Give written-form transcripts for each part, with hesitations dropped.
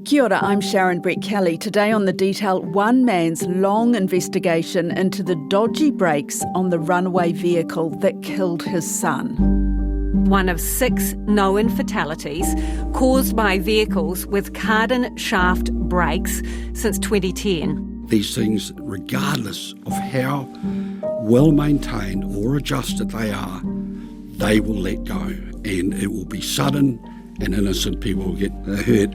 Kia ora, I'm Sharon Brett-Kelly. Today on The Detail, one man's long investigation into the dodgy brakes on the runaway vehicle that killed his son. One of 6 known fatalities caused by vehicles with cardan shaft brakes since 2010. These things, regardless of how well maintained or adjusted they are, they will let go, and it will be sudden and innocent people will get hurt.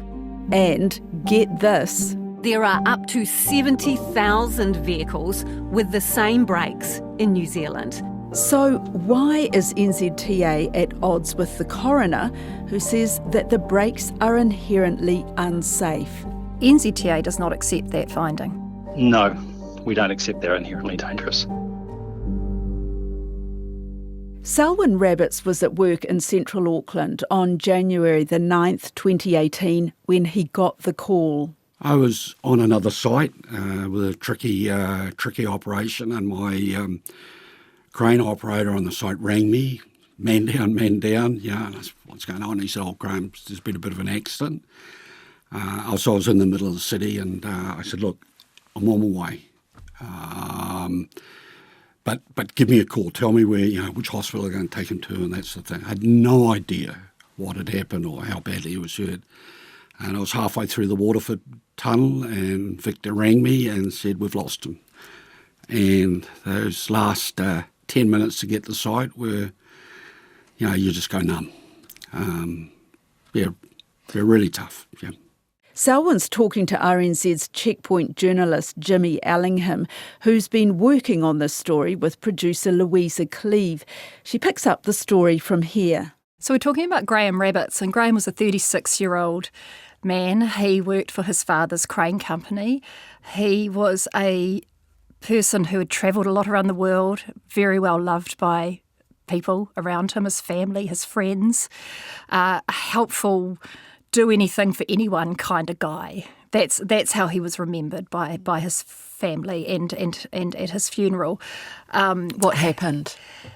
And get this, There are up to 70,000 vehicles with the same brakes in New Zealand. so why is NZTA at odds with the coroner, who says that the brakes are inherently unsafe? NZTA does not accept that finding. No, we don't accept they're inherently dangerous. Selwyn Rabbits was at work in central Auckland on January the 9th, 2018, when he got the call. I was on another site with a tricky operation, and my crane operator on the site rang me, man down, yeah, what's going on? He said, oh, Graham, there's been a bit of an accident. I was in the middle of the city, and I said, look, I'm on my way. But give me a call. Tell me where, which hospital I'm going to take him to, and that sort of thing. I had no idea what had happened or how badly he was hurt. And I was halfway through the Waterford tunnel, and Victor rang me and said, we've lost him. And those last 10 minutes to get to the site were, you just go numb. They're really tough, yeah. Selwyn's talking to RNZ's Checkpoint journalist Jimmy Allingham, who's been working on this story with producer Louisa Cleave. She picks up the story from here. So we're talking about Graham Rabbits, and Graham was a 36-year-old man. He worked for his father's crane company. He was a person who had travelled a lot around the world, very well loved by people around him, his family, his friends, a helpful, do anything for anyone kind of guy. That's how he was remembered by his family and at his funeral. What happened?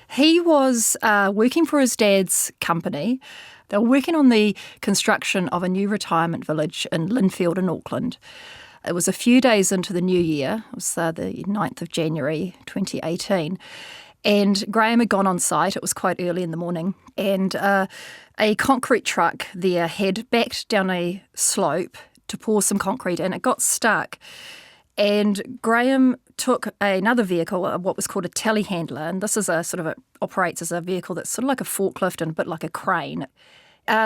He was working for his dad's company. They were working on the construction of a new retirement village in Linfield in Auckland. It was a few days into the new year. It was the 9th of January 2018. And Graham had gone on site. It was quite early in the morning. And a concrete truck there had backed down a slope to pour some concrete, and it got stuck. And Graham took another vehicle, what was called a telehandler, and this is operates as a vehicle that's sort of like a forklift and a bit like a crane.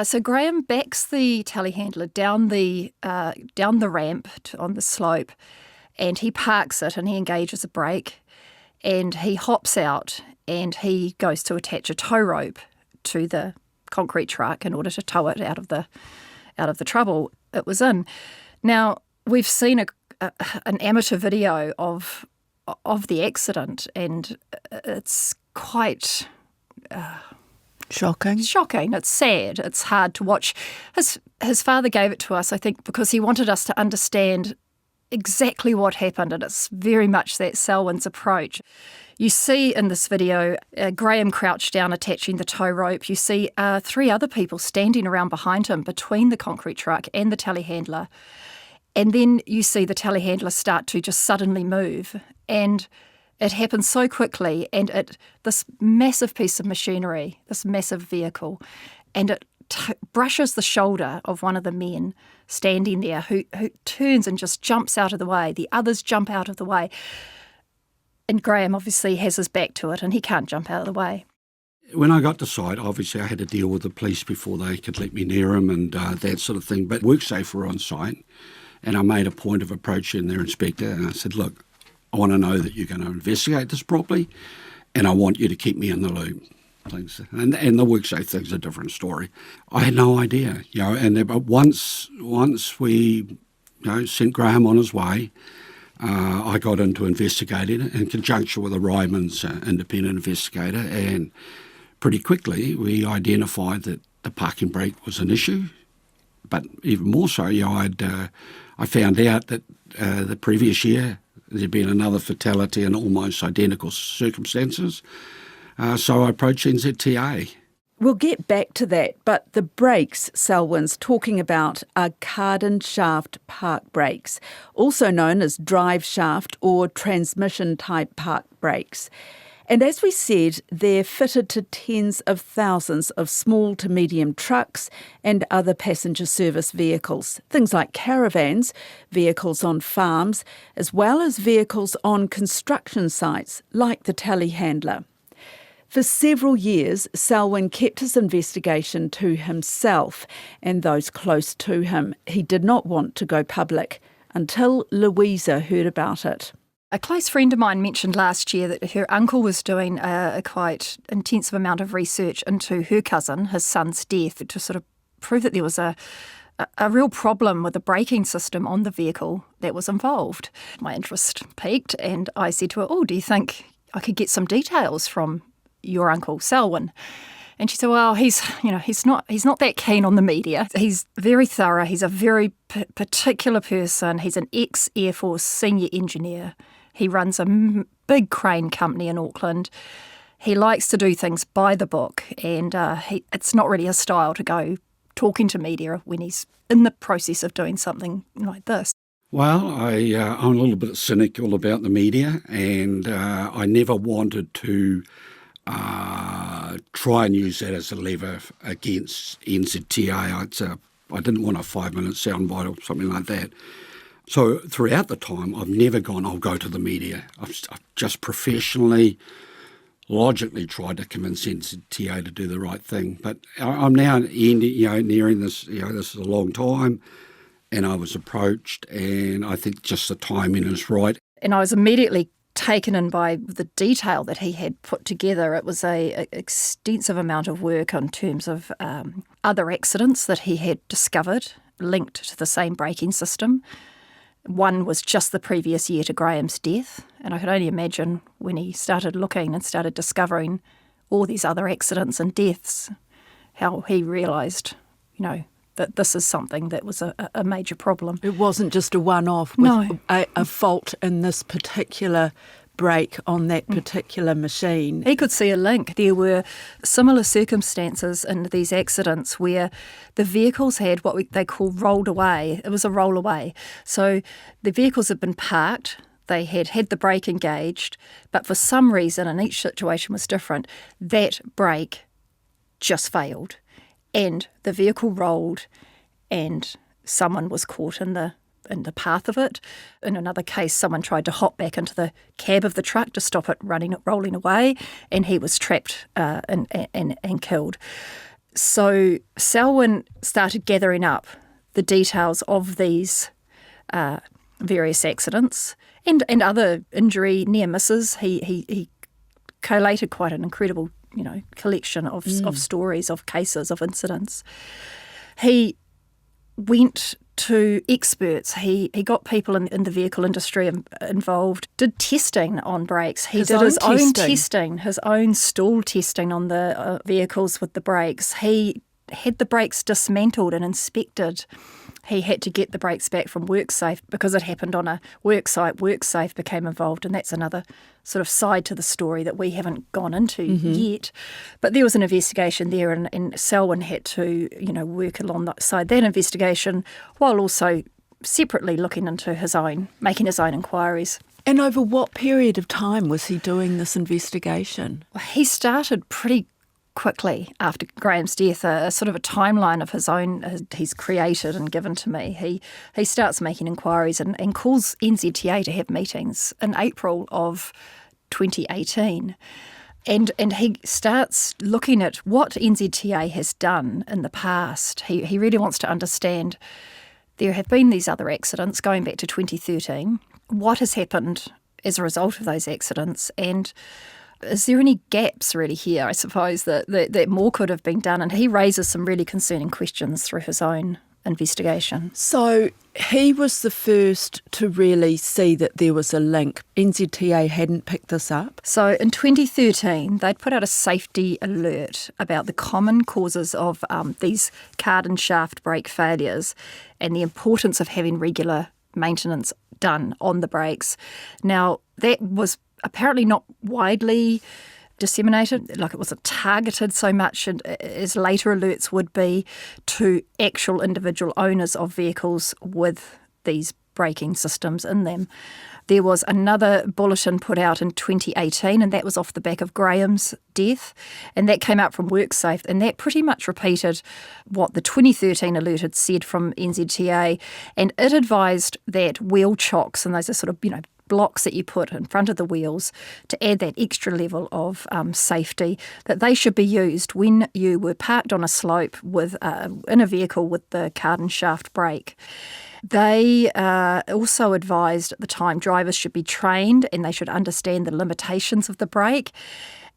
So Graham backs the telehandler down the ramp on the slope, and he parks it, and he engages a brake, and he hops out, and he goes to attach a tow rope to the concrete truck in order to tow it out of the trouble it was in. Now, we've seen an amateur video of the accident, and it's quite Shocking. It's sad. It's hard to watch. His father gave it to us, I think, because he wanted us to understand exactly what happened, and it's very much that Selwyn's approach. You see in this video Graham crouched down attaching the tow rope. You see 3 other people standing around behind him between the concrete truck and the telehandler. And then you see the telehandler start to just suddenly move. And it happens so quickly, and this massive piece of machinery, this massive vehicle, and it brushes the shoulder of one of the men standing there who turns and just jumps out of the way. The others jump out of the way. And Graham obviously has his back to it, and he can't jump out of the way. When I got to site, obviously I had to deal with the police before they could let me near him and that sort of thing. But WorkSafe were on site, and I made a point of approaching their inspector, and I said, look, I want to know that you're going to investigate this properly, and I want you to keep me in the loop. Things. And the WorkSafe thing's a different story. I had no idea, but once we sent Graham on his way, I got into investigating it in conjunction with a Ryman's independent investigator, and pretty quickly we identified that the parking brake was an issue. But even more so, I found out that the previous year there'd been another fatality in almost identical circumstances. So I approached NZTA. We'll get back to that, but the brakes Selwyn's talking about are Cardan shaft park brakes, also known as drive shaft or transmission type park brakes. And as we said, they're fitted to tens of thousands of small to medium trucks and other passenger service vehicles, things like caravans, vehicles on farms, as well as vehicles on construction sites like the telehandler. For several years, Selwyn kept his investigation to himself and those close to him. He did not want to go public until Louisa heard about it. A close friend of mine mentioned last year that her uncle was doing a quite intensive amount of research into her cousin, his son's death, to sort of prove that there was a real problem with the braking system on the vehicle that was involved. My interest piqued and I said to her, "Oh, do you think I could get some details from your uncle Selwyn?" And she said, "Well, he's not that keen on the media. He's very thorough. He's a very particular person. He's an ex-Air Force senior engineer. He runs a big crane company in Auckland. He likes to do things by the book, and it's not really his style to go talking to media when he's in the process of doing something like this." Well, I'm a little bit cynical about the media, and I never wanted to try and use that as a lever against NZTA. I didn't want a 5-minute soundbite or something like that. So throughout the time, I've never gone, I'll go to the media. I've just professionally, logically tried to convince NZTA to do the right thing. But I'm now nearing this, this is a long time, and I was approached, and I think just the timing is right. And I was immediately taken in by the detail that he had put together. It was a extensive amount of work in terms of other accidents that he had discovered linked to the same braking system. One was just the previous year to Graham's death, and I could only imagine when he started looking and started discovering all these other accidents and deaths, how he realised, that this is something that was a major problem. It wasn't just a one-off with a fault in this particular brake on that particular machine. He could see a link. There were similar circumstances in these accidents where the vehicles had what they call rolled away. It was a roll away. So the vehicles had been parked, they had the brake engaged, but for some reason, and each situation was different, that brake just failed. And the vehicle rolled and someone was caught in the path of it. In another case, someone tried to hop back into the cab of the truck to stop it rolling away, and he was trapped and killed. So Selwyn started gathering up the details of these various accidents and other injury near misses. He collated quite an incredible collection of stories, of cases, of incidents. He went to experts. He got people in the vehicle industry involved, did testing on brakes. He did his own testing, his own stall testing on the vehicles with the brakes. He had the brakes dismantled and inspected. He had to get the brakes back from WorkSafe because it happened on a work site. WorkSafe became involved, and that's another sort of side to the story that we haven't gone into yet. But there was an investigation there, and Selwyn had to, work alongside that investigation while also separately looking into making his own inquiries. And over what period of time was he doing this investigation? Well, he started pretty quickly after Graham's death, a sort of a timeline of his own he's created and given to me. He starts making inquiries and calls NZTA to have meetings in April of 2018. And he starts looking at what NZTA has done in the past. He really wants to understand there have been these other accidents going back to 2013. What has happened as a result of those accidents, and is there any gaps really here, I suppose, that more could have been done? And he raises some really concerning questions through his own investigation. So he was the first to really see that there was a link. NZTA hadn't picked this up. So in 2013, they'd put out a safety alert about the common causes of these Cardan shaft brake failures and the importance of having regular maintenance done on the brakes. Now, that was apparently not widely disseminated, like it wasn't targeted so much as later alerts would be to actual individual owners of vehicles with these braking systems in them. There was another bulletin put out in 2018, and that was off the back of Graham's death, and that came out from WorkSafe, and that pretty much repeated what the 2013 alert had said from NZTA, and it advised that wheel chocks, and those are sort of, blocks that you put in front of the wheels to add that extra level of safety, that they should be used when you were parked on a slope with in a vehicle with the card and shaft brake. They also advised at the time drivers should be trained and they should understand the limitations of the brake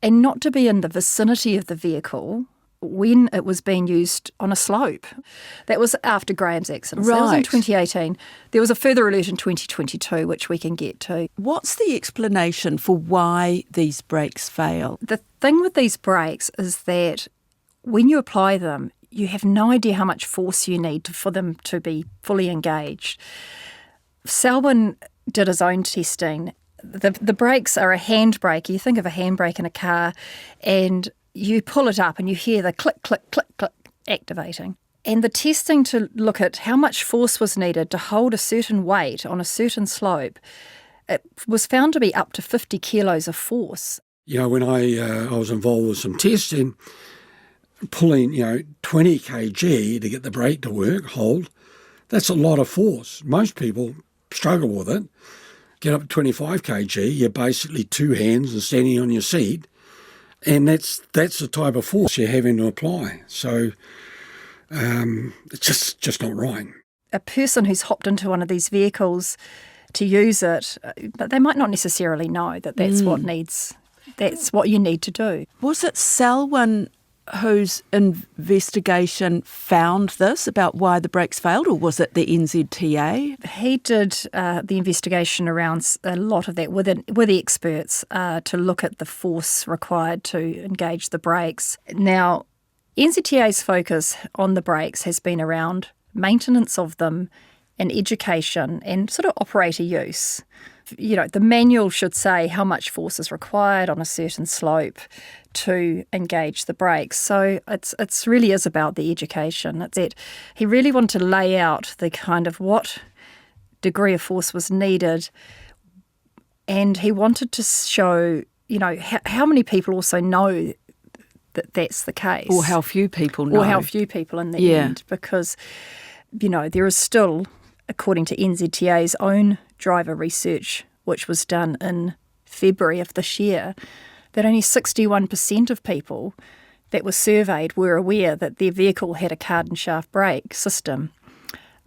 and not to be in the vicinity of the vehicle when it was being used on a slope. That was after Graham's accident. Right. That was in 2018. There was a further alert in 2022, which we can get to. What's the explanation for why these brakes fail? The thing with these brakes is that when you apply them, you have no idea how much force you need for them to be fully engaged. Selwyn did his own testing. The brakes are a hand brake. You think of a handbrake in a car, and you pull it up and you hear the click, click, click, click activating. And the testing to look at how much force was needed to hold a certain weight on a certain slope, it was found to be up to 50 kilos of force. When I was involved with some testing, pulling, 20 kg to get the brake to hold, that's a lot of force. Most people struggle with it. Get up to 25 kg, you're basically two hands and standing on your seat, and that's the type of force you're having to apply. So it's just not right. A person who's hopped into one of these vehicles to use it, but they might not necessarily know that that's what you need to do. Was it Selwyn whose investigation found this about why the brakes failed, or was it the NZTA? He did the investigation around a lot of that with the experts to look at the force required to engage the brakes. Now, NZTA's focus on the brakes has been around maintenance of them and education and sort of operator use. The manual should say how much force is required on a certain slope to engage the brakes. So it's really is about the education. It's it. He really wanted to lay out the kind of what degree of force was needed, and he wanted to show, how many people also know that that's the case. Or how few people know. Or how few people in the end, because, there is still, according to NZTA's own driver research, which was done in February of this year, that only 61% of people that were surveyed were aware that their vehicle had a card and shaft brake system.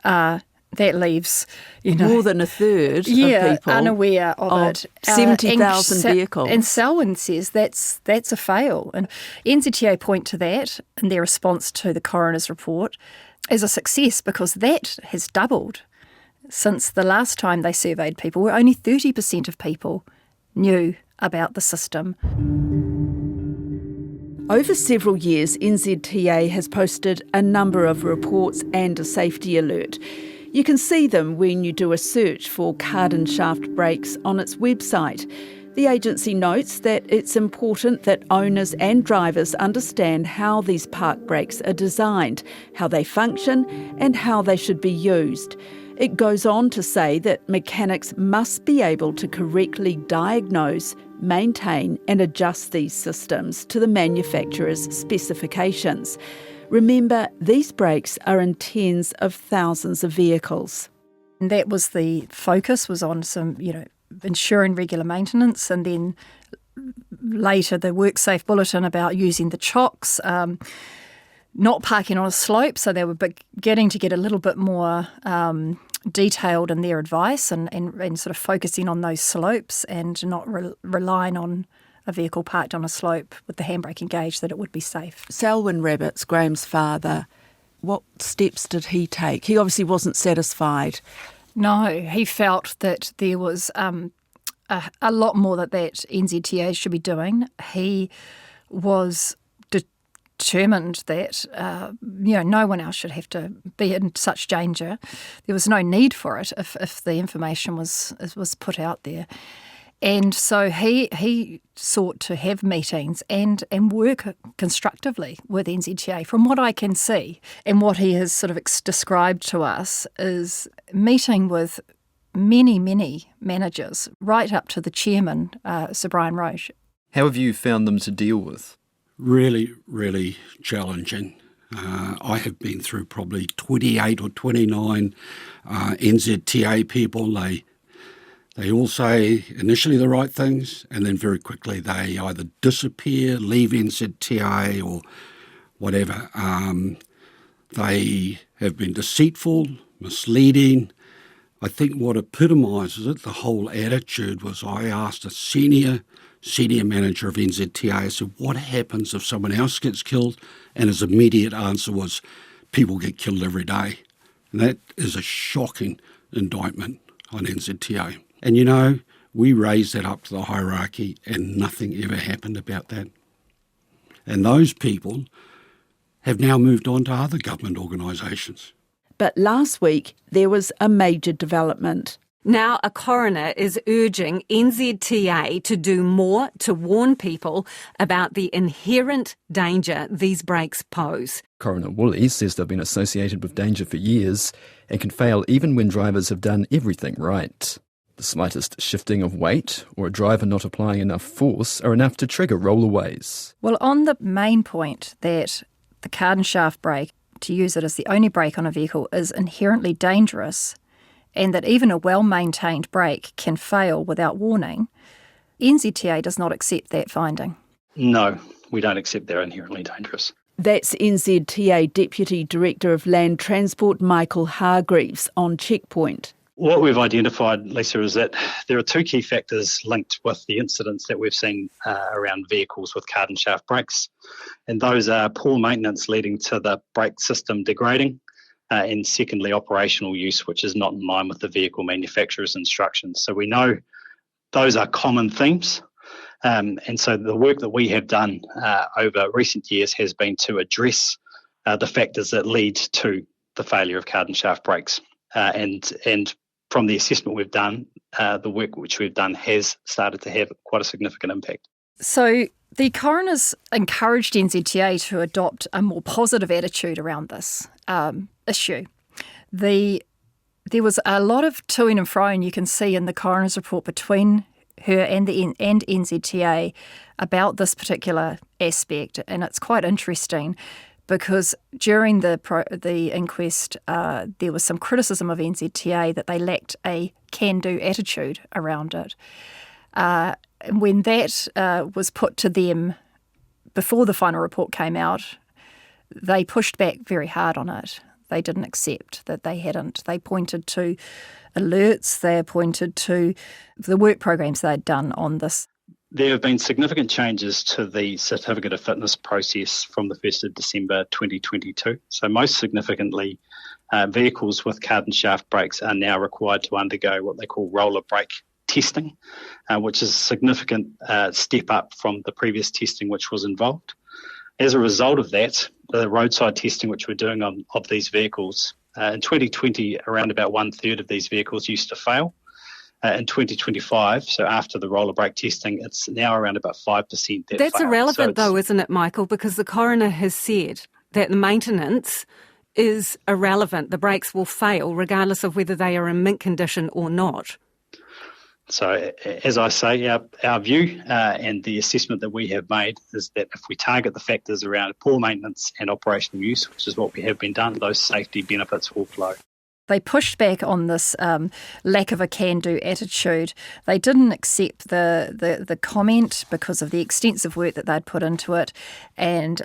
That leaves, more than a third of people unaware of it. 70,000 vehicles. And Selwyn says that's a fail. And NZTA point to that in their response to the coroner's report as a success, because that has doubled since the last time they surveyed people, where only 30% of people knew about the system. Over several years, NZTA has posted a number of reports and a safety alert. You can see them when you do a search for card and shaft brakes on its website. The agency notes that it's important that owners and drivers understand how these park brakes are designed, how they function, and how they should be used. It goes on to say that mechanics must be able to correctly diagnose, maintain and adjust these systems to the manufacturer's specifications. Remember, these brakes are in tens of thousands of vehicles. And that was the focus, was on some, ensuring regular maintenance, and then later the WorkSafe bulletin about using the chocks, not parking on a slope, so they were getting to get a little bit more detailed in their advice and sort of focusing on those slopes and not relying on a vehicle parked on a slope with the handbrake engaged, that it would be safe. Selwyn Rabbits, Graham's father, what steps did he take? He obviously wasn't satisfied. No, he felt that there was a lot more that NZTA should be doing. He was determined that no one else should have to be in such danger. There was no need for it if the information was put out there. And so he sought to have meetings and work constructively with NZTA. From what I can see, and what he has sort of described to us, is meeting with many, many managers, right up to the chairman, Sir Brian Roche. How have you found them to deal with? Really, really challenging. I have been through probably 28 or 29 NZTA people. They all say initially the right things, and then very quickly they either disappear, leave NZTA or whatever. They have been deceitful, misleading. I think what epitomises it, the whole attitude, was I asked a senior manager of NZTA, I said, what happens if someone else gets killed? And his immediate answer was, people get killed every day. And that is a shocking indictment on NZTA. And we raised that up to the hierarchy and nothing ever happened about that. And those people have now moved on to other government organisations. But last week, there was a major development. Now a coroner is urging NZTA to do more to warn people about the inherent danger these brakes pose. Coroner Woolley says they've been associated with danger for years and can fail even when drivers have done everything right. The slightest shifting of weight or a driver not applying enough force are enough to trigger rollaways. Well, on the main point that the card and shaft brake, to use it as the only brake on a vehicle, is inherently dangerous, and that even a well-maintained brake can fail without warning, NZTA does not accept that finding. No, we don't accept they're inherently dangerous. That's NZTA Deputy Director of Land Transport Michael Hargreaves on Checkpoint. What we've identified, Lisa, is that there are two key factors linked with the incidents that we've seen around vehicles with card and shaft brakes, and those are poor maintenance leading to the brake system degrading, and secondly, operational use, which is not in line with the vehicle manufacturer's instructions. So we know those are common themes, and so the work that we have done over recent years has been to address the factors that lead to the failure of card and shaft brakes, and from the assessment we've done, the work which we've done has started to have quite a significant impact. So the coroners encouraged NZTA to adopt a more positive attitude around this issue. There was a lot of toing and froing you can see in the coroner's report between her and NZTA about this particular aspect, and it's quite interesting because during the inquest there was some criticism of NZTA that they lacked a can-do attitude around it. When that was put to them before the final report came out, they pushed back very hard on it. They didn't accept that they hadn't. They pointed to alerts, they pointed to the work programs they'd done on this. There have been significant changes to the certificate of fitness process from the 1st of December 2022. So most significantly, vehicles with card and shaft brakes are now required to undergo what they call roller brake testing, which is a significant step up from the previous testing which was involved. As a result of that, the roadside testing which we're doing of these vehicles, in 2020, around about 1/3 of these vehicles used to fail. In 2025, so after the roller brake testing, it's now around about 5% that That's fail. irrelevant though, isn't it, Michael? Because the coroner has said that the maintenance is irrelevant. The brakes will fail regardless of whether they are in mint condition or not. So as I say, our view and the assessment that we have made is that if we target the factors around poor maintenance and operational use, which is what we have been done, those safety benefits will flow. They pushed back on this lack of a can-do attitude. They didn't accept the comment because of the extensive work that they'd put into it, and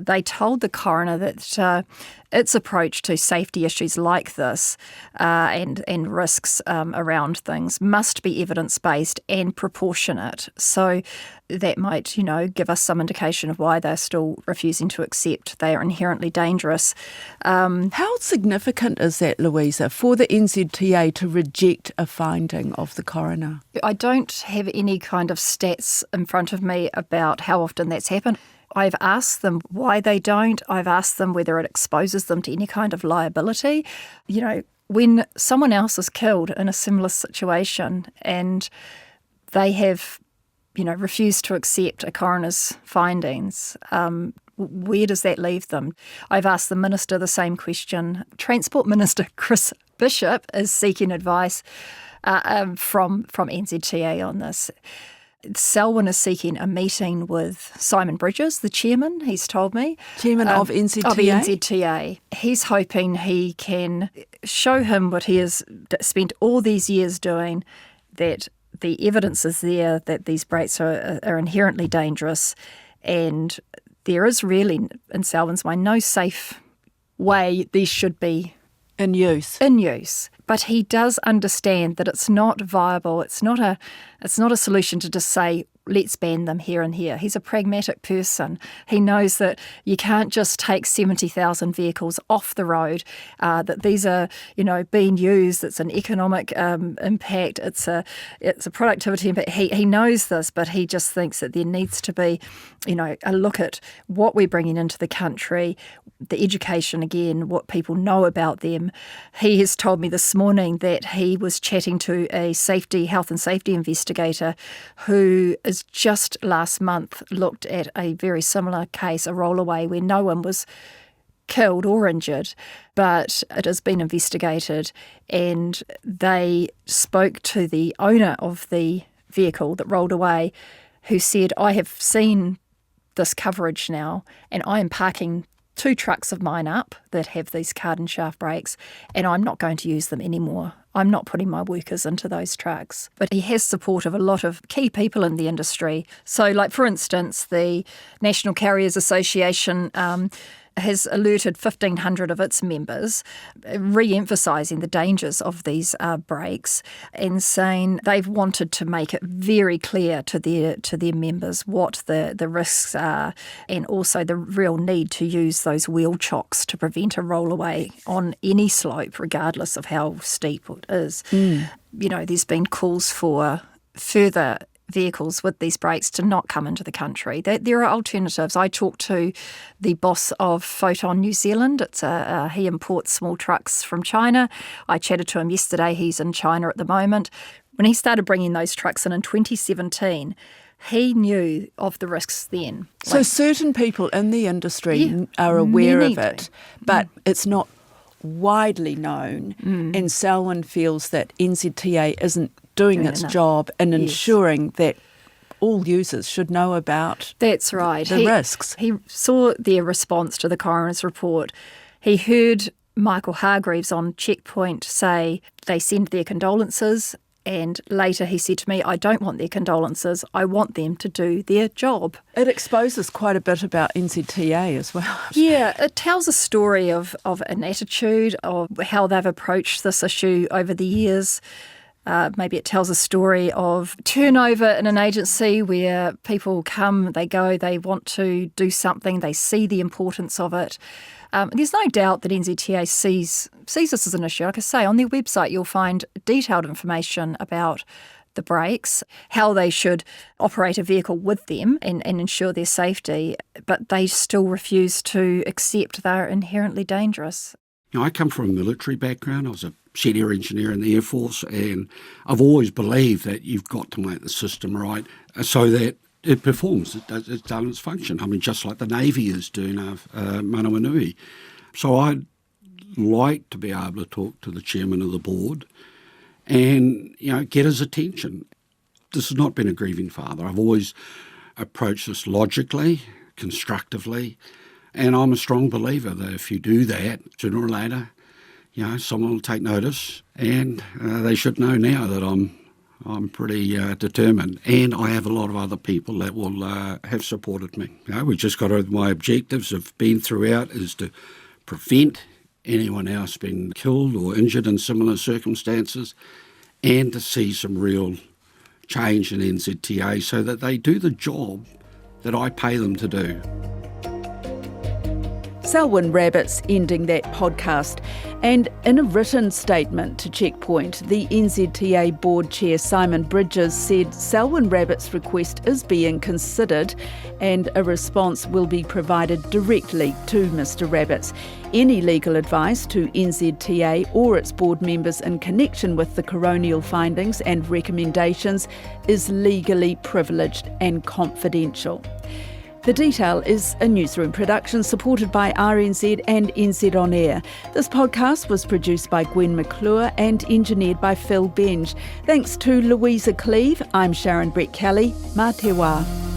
they told the coroner that its approach to safety issues like this and risks around things must be evidence-based and proportionate. So that might, give us some indication of why they're still refusing to accept they are inherently dangerous. How significant is that, Louisa, for the NZTA to reject a finding of the coroner? I don't have any kind of stats in front of me about how often that's happened. I've asked them why they don't. I've asked them whether it exposes them to any kind of liability. When someone else is killed in a similar situation and they have, refused to accept a coroner's findings. Where does that leave them? I've asked the Minister the same question. Transport Minister Chris Bishop is seeking advice from NZTA on this. Selwyn is seeking a meeting with Simon Bridges, the chairman, he's told me. Chairman of NZTA? Of NZTA. He's hoping he can show him what he has spent all these years doing, that the evidence is there that these brakes are inherently dangerous, and there is really, in Selwyn's mind, no safe way these should be in use. But he does understand that it's not viable. It's not a solution to just say, let's ban them here and here. He's a pragmatic person. He knows that you can't just take 70,000 vehicles off the road, that these are, being used. It's an economic impact. It's a productivity impact. He knows this, but he just thinks that there needs to be, a look at what we're bringing into the country, the education again, what people know about them. He has told me this morning that he was chatting to a health and safety investigator who is just last month looked at a very similar case, a rollaway where no one was killed or injured, but it has been investigated, and they spoke to the owner of the vehicle that rolled away, who said, I have seen this coverage now, and I am parking 2 trucks of mine up that have these carbon shaft brakes, and I'm not going to use them anymore. I'm not putting my workers into those trucks. But he has support of a lot of key people in the industry. So, like, for instance, the National Carriers Association has alerted 1,500 of its members, re-emphasising the dangers of these brakes, and saying they've wanted to make it very clear to their members what the risks are, and also the real need to use those wheel chocks to prevent a rollaway on any slope, regardless of how steep it is. There's been calls for further vehicles with these brakes to not come into the country. There are alternatives. I talked to the boss of Photon New Zealand. He imports small trucks from China. I chatted to him yesterday. He's in China at the moment. When he started bringing those trucks in 2017, he knew of the risks then. So certain people in the industry are aware of it, but it's not widely known, and Selwyn feels that NZTA isn't doing its job in ensuring that all users should know about That's right. the risks. He saw their response to the coroner's report. He heard Michael Hargreaves on Checkpoint say they send their condolences, and later he said to me, I don't want their condolences, I want them to do their job. It exposes quite a bit about NZTA as well. Yeah, it tells a story of an attitude, of how they've approached this issue over the years. Maybe it tells a story of turnover in an agency where people come, they go, they want to do something, they see the importance of it. There's no doubt that NZTA sees this as an issue. Like I say, on their website you'll find detailed information about the brakes, how they should operate a vehicle with them and ensure their safety, but they still refuse to accept they're inherently dangerous. I come from a military background. I was a senior engineer in the Air Force, and I've always believed that you've got to make the system right so that it performs, it's done its function. I mean, just like the Navy is doing Manawanui. So I'd like to be able to talk to the chairman of the board and, get his attention. This has not been a grieving father. I've always approached this logically, constructively, and I'm a strong believer that if you do that, sooner or later, someone will take notice, and they should know now that I'm pretty determined, and I have a lot of other people that will have supported me. We just got to, my objectives have been throughout is to prevent anyone else being killed or injured in similar circumstances, and to see some real change in NZTA so that they do the job that I pay them to do. Selwyn Rabbits ending that podcast. And in a written statement to Checkpoint, the NZTA board chair Simon Bridges said Selwyn Rabbits' request is being considered and a response will be provided directly to Mr Rabbits. Any legal advice to NZTA or its board members in connection with the coronial findings and recommendations is legally privileged and confidential. The Detail is a newsroom production supported by RNZ and NZ On Air. This podcast was produced by Gwen McClure and engineered by Phil Benge. Thanks to Louisa Cleave, I'm Sharon Brett Kelly. Mā te wā.